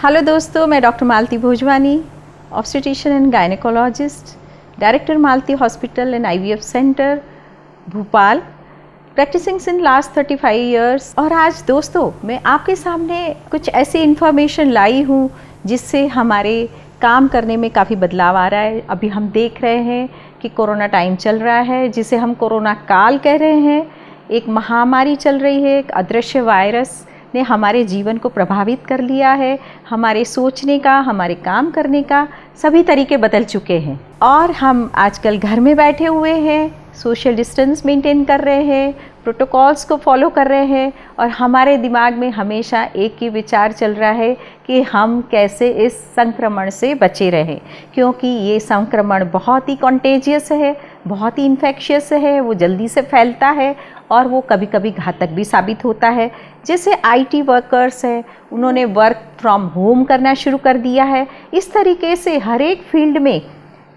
Hello दोस्तों, मैं doctor Malti Bhojwani, obstetrician and gynaecologist, director Malti hospital and IVF centre Bhopal, practising since last 35 years. और आज दोस्तों मैं आपके सामने कुछ ऐसी इन्फॉर्मेशन लाई हूँ जिससे हमारे काम करने में काफ़ी बदलाव आ रहा है। अभी हम देख रहे हैं कि कोरोना टाइम चल रहा है, जिसे हम कोरोना काल कह रहे हैं। एक महामारी चल रही है, एक अदृश्य वायरस ने हमारे जीवन को प्रभावित कर लिया है। हमारे सोचने का, हमारे काम करने का सभी तरीके बदल चुके हैं और हम आजकल घर में बैठे हुए हैं, सोशल डिस्टेंस मेंटेन कर रहे हैं, प्रोटोकॉल्स को फॉलो कर रहे हैं और हमारे दिमाग में हमेशा एक ही विचार चल रहा है कि हम कैसे इस संक्रमण से बचे रहें, क्योंकि ये संक्रमण बहुत ही कॉन्टेजियस है, बहुत ही इन्फेक्शियस है, वो जल्दी से फैलता है और वो कभी कभी घातक भी साबित होता है। जैसे आईटी वर्कर्स हैं, उन्होंने वर्क फ्रॉम होम करना शुरू कर दिया है। इस तरीके से हर एक फील्ड में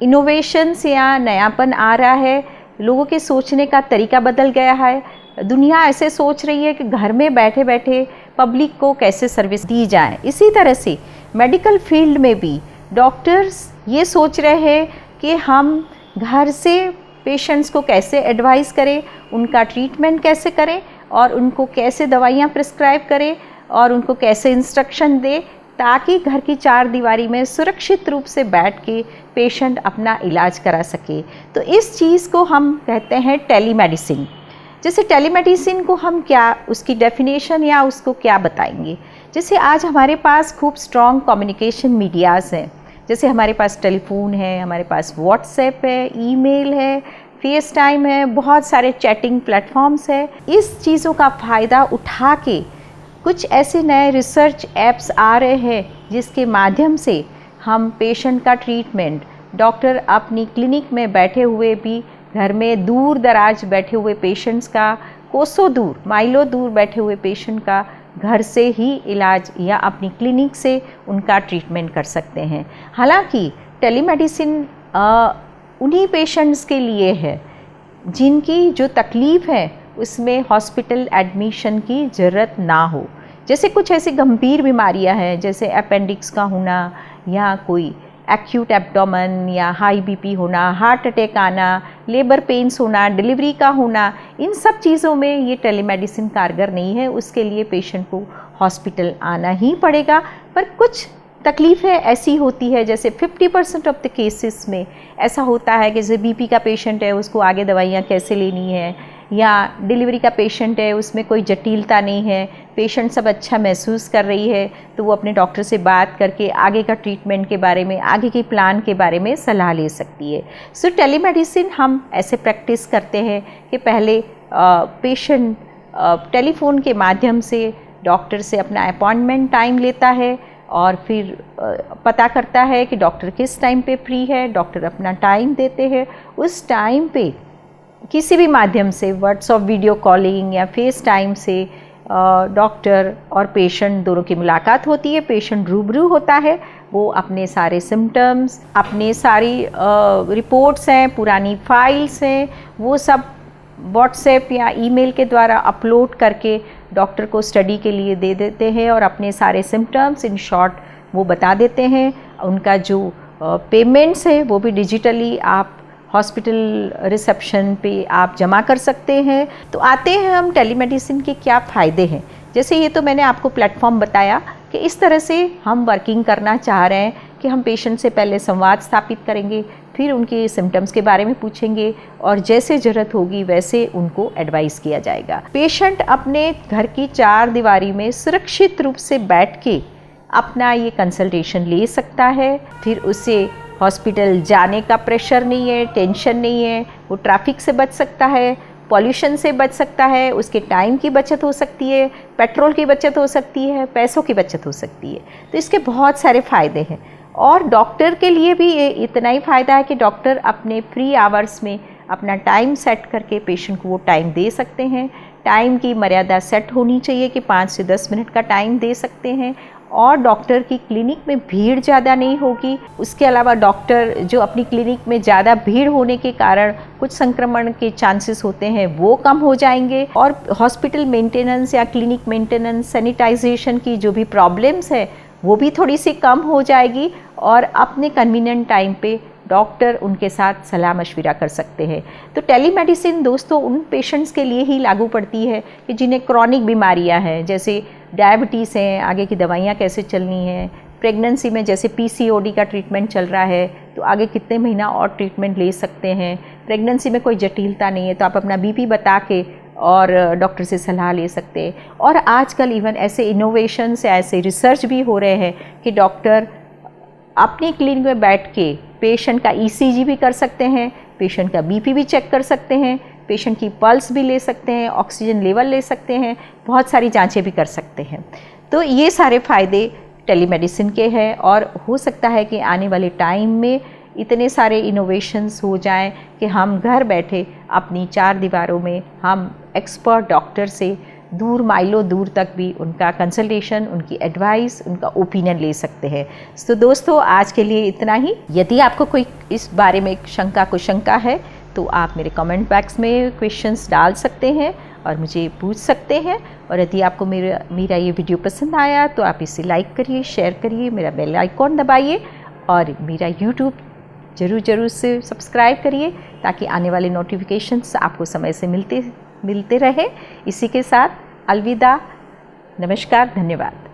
इनोवेशंस या नयापन आ रहा है, लोगों के सोचने का तरीका बदल गया है। दुनिया ऐसे सोच रही है कि घर में बैठे बैठे पब्लिक को कैसे सर्विस दी जाए। इसी तरह से मेडिकल फील्ड में भी डॉक्टर्स ये सोच रहे हैं कि हम घर से पेशेंट्स को कैसे एडवाइस करें, उनका ट्रीटमेंट कैसे करें और उनको कैसे दवाइयाँ प्रिस्क्राइब करें और उनको कैसे इंस्ट्रक्शन दें, ताकि घर की चार दीवारी में सुरक्षित रूप से बैठ के पेशेंट अपना इलाज करा सके। तो इस चीज़ को हम कहते हैं टेलीमेडिसिन। जैसे टेलीमेडिसिन को हम क्या, उसकी डेफिनेशन या उसको क्या बताएंगे। जैसे आज हमारे पास खूब स्ट्रॉन्ग कम्युनिकेशन मीडियाज़ हैं, जैसे हमारे पास टेलीफोन है, हमारे पास व्हाट्सएप है, ईमेल है, फेस टाइम है, बहुत सारे चैटिंग प्लेटफॉर्म्स है। इस चीज़ों का फ़ायदा उठा के कुछ ऐसे नए रिसर्च ऐप्स आ रहे हैं जिसके माध्यम से हम पेशेंट का ट्रीटमेंट, डॉक्टर अपनी क्लिनिक में बैठे हुए भी घर में दूर दराज बैठे हुए पेशेंट्स का, कोसों दूर, माइलों दूर बैठे हुए पेशेंट का घर से ही इलाज या अपनी क्लिनिक से उनका ट्रीटमेंट कर सकते हैं। हालांकि टेलीमेडिसिन उन्हीं पेशेंट्स के लिए है जिनकी जो तकलीफ़ है उसमें हॉस्पिटल एडमिशन की ज़रूरत ना हो। जैसे कुछ ऐसी गंभीर बीमारियां हैं, जैसे अपेंडिक्स का होना या कोई एक्यूट एब्डोमेन या हाई बीपी होना, हार्ट अटैक आना, लेबर पेन्स होना, डिलीवरी का होना, इन सब चीज़ों में ये टेलीमेडिसिन कारगर नहीं है। उसके लिए पेशेंट को हॉस्पिटल आना ही पड़ेगा। पर कुछ तकलीफ़ें ऐसी होती है, जैसे 50% ऑफ द केसेस में ऐसा होता है कि जैसे बीपी का पेशेंट है, उसको आगे दवाइयाँ कैसे लेनी है, या डिलीवरी का पेशेंट है, उसमें कोई जटिलता नहीं है, पेशेंट सब अच्छा महसूस कर रही है, तो वो अपने डॉक्टर से बात करके आगे का ट्रीटमेंट के बारे में, आगे के प्लान के बारे में सलाह ले सकती है। सो टेलीमेडिसिन हम ऐसे प्रैक्टिस करते हैं कि पहले पेशेंट टेलीफोन के माध्यम से डॉक्टर से अपना अपॉइंटमेंट टाइम लेता है और फिर पता करता है कि डॉक्टर किस टाइम पे फ्री है, डॉक्टर अपना टाइम देते हैं। उस टाइम पे किसी भी माध्यम से, व्हाट्सएप वीडियो कॉलिंग या फेस टाइम से डॉक्टर और पेशेंट दोनों की मुलाकात होती है। पेशेंट रूबरू होता है, वो अपने सारे सिम्टम्स, अपने सारी रिपोर्ट्स हैं, पुरानी फाइल्स हैं, वो सब व्हाट्सएप या ईमेल के द्वारा अपलोड करके डॉक्टर को स्टडी के लिए दे देते हैं और अपने सारे सिम्टम्स इन शॉर्ट वो बता देते हैं। उनका जो पेमेंट्स है वो भी डिजिटली आप हॉस्पिटल रिसेप्शन पे आप जमा कर सकते हैं। तो आते हैं हम टेलीमेडिसिन के क्या फ़ायदे हैं। जैसे ये तो मैंने आपको प्लेटफॉर्म बताया कि इस तरह से हम वर्किंग करना चाह रहे हैं कि हम पेशेंट से पहले संवाद स्थापित करेंगे, फिर उनके सिम्टम्स के बारे में पूछेंगे और जैसे ज़रूरत होगी वैसे उनको एडवाइस किया जाएगा। पेशेंट अपने घर की चार दीवारी में सुरक्षित रूप से बैठ के अपना ये कंसल्टेशन ले सकता है। फिर उसे हॉस्पिटल जाने का प्रेशर नहीं है, टेंशन नहीं है, वो ट्रैफिक से बच सकता है, पॉल्यूशन से बच सकता है, उसके टाइम की बचत हो सकती है, पेट्रोल की बचत हो सकती है, पैसों की बचत हो सकती है। तो इसके बहुत सारे फ़ायदे हैं और डॉक्टर के लिए भी ये इतना ही फ़ायदा है कि डॉक्टर अपने फ्री आवर्स में अपना टाइम सेट करके पेशेंट को वो टाइम दे सकते हैं। टाइम की मर्यादा सेट होनी चाहिए कि 5 से 10 मिनट का टाइम दे सकते हैं और डॉक्टर की क्लिनिक में भीड़ ज़्यादा नहीं होगी। उसके अलावा डॉक्टर जो अपनी क्लिनिक में ज़्यादा भीड़ होने के कारण कुछ संक्रमण के चांसेस होते हैं वो कम हो जाएंगे और हॉस्पिटल मेंटेनेंस या क्लिनिक मेंटेनेंस, सैनिटाइजेशन की जो भी प्रॉब्लम्स है वो भी थोड़ी सी कम हो जाएगी और अपने कन्वीनियंट टाइम पे डॉक्टर उनके साथ सलाह मशविरा कर सकते हैं। तो टेलीमेडिसिन दोस्तों उन पेशेंट्स के लिए ही लागू पड़ती है कि जिन्हें क्रॉनिक बीमारियां हैं, जैसे डायबिटीज़ हैं, आगे की दवाइयां कैसे चलनी है, प्रेगनेंसी में जैसे पीसीओडी का ट्रीटमेंट चल रहा है तो आगे कितने महीना और ट्रीटमेंट ले सकते हैं, प्रेगनेंसी में कोई जटिलता नहीं है तो आप अपना बीपी बता के और डॉक्टर से सलाह ले सकते हैं। और आजकल इवन ऐसे इनोवेशंस या ऐसे रिसर्च भी हो रहे हैं कि डॉक्टर अपनी क्लिनिक में बैठ के पेशेंट का ईसीजी भी कर सकते हैं, पेशेंट का बीपी भी चेक कर सकते हैं, पेशेंट की पल्स भी ले सकते हैं, ऑक्सीजन लेवल ले सकते हैं, बहुत सारी जांचें भी कर सकते हैं। तो ये सारे फ़ायदे टेलीमेडिसिन के हैं और हो सकता है कि आने वाले टाइम में इतने सारे इनोवेशंस हो जाएं कि हम घर बैठे अपनी 4 दीवारों में हम एक्सपर्ट डॉक्टर से दूर माइलों दूर तक भी उनका कंसल्टेशन, उनकी एडवाइस, उनका ओपिनियन ले सकते हैं। तो दोस्तों आज के लिए इतना ही। यदि आपको कोई इस बारे में शंका है तो आप मेरे कमेंट बॉक्स में क्वेश्चंस डाल सकते हैं और मुझे पूछ सकते हैं। और यदि आपको मेरा ये वीडियो पसंद आया तो आप इसे लाइक करिए, शेयर करिए, मेरा बेल आइकॉन दबाइए और मेरा यूट्यूब ज़रूर से सब्सक्राइब करिए ताकि आने वाले नोटिफिकेशंस आपको समय से मिलते रहे। इसी के साथ अलविदा, नमस्कार, धन्यवाद।